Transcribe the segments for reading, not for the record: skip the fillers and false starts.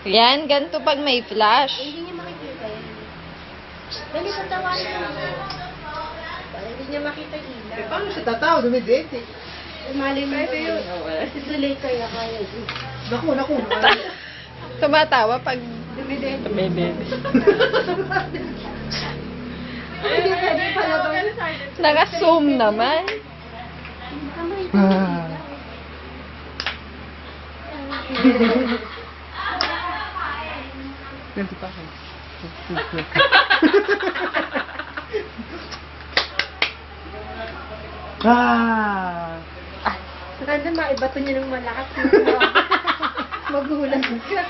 Yan, ganito pag may flash. Hindi niya makikita yan. Dali sa tawanan mo. Para hindi niya makita yung ilaw. Paano siya tatawa? Dumidete. Mali mo yun. Si Zulay kaya kaya yun. Naku. Tumatawa pag Dumidente. tumibig. Hindi pwede palabas. Naka-zoom naman. Ganito pa ako. Maganda maibato niya ng malakas. Magulang ka.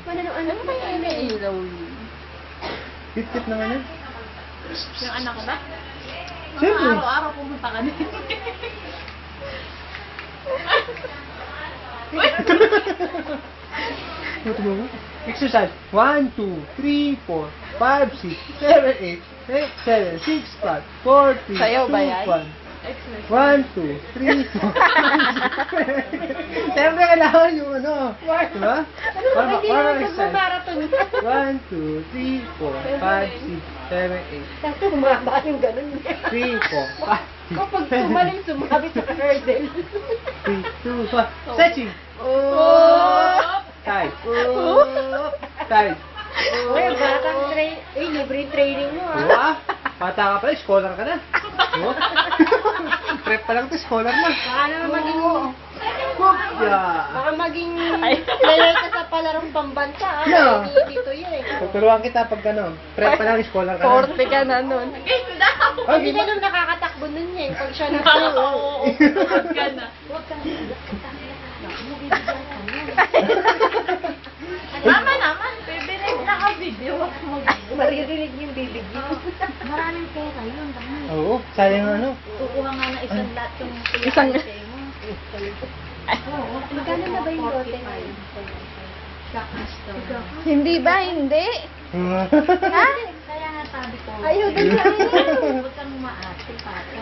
Ano ba yung ilaw? Tip-tip naman yan. Yung anak ko ba? Siyempre. Araw-araw pumunta ka na. Ito mo? Exercise. 1, 2, 3, 4, 5, 6, 7, 8, 7, 6, 5, 4, 3, Sayaw ba 2, yan? 1. 1, 2, 3, 4. Siyempre kailangan yung ano. Diba? Para exercise. 1, 2, 3, 4, 5, 6, 7, 8. Tapos humaba yung ganun. 3, 4, 5, Kapag tumaling, sumabi sa hurdle. 3, 2, 1. Stretching. Side. Side. Uy, batang libre training mo ah. Wow. Bata ka pala, scholar ka na. Oh. Prep pa lang to, scholar na. Baka naman maging... Yeah. Baka maging player ka sa palarong pambansa ah. No. Hindi dito yan eh. Tuturuan kita pag gano'n. Prep pa lang, scholar ka na. 40 ka na nun. Oh, Hindi di na ba? nung nakakatakbo nun niya eh. Pag siya na... Oo. Huwag ka na. Huwag kang... Tama naman. Bibirig na ka video. Maririnig yung bibig mo. Maraming pera yun. Oo, sayang ano. Kukuha nga na isang lot yung Isang- mo. Oo. Magkano na ba yung lote? Kakasto. Hindi ba? Hindi. Ha? Kaya nga sabi ko. Ayaw din sa Huwag kang maarte, pata.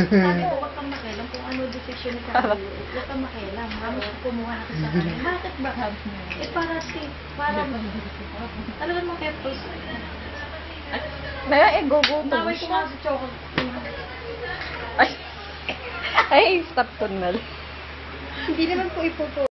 Sabi ko, huwag kang makialam kung ano decision ni Carlo. Huwag kang makialam. Mami, kumuha na sa kanya. Bakit ba? Para talagang mo careful. May gugutom Naway ko siya. nga sa chocolate. Ay, stop ko na. Hindi naman po ipupo.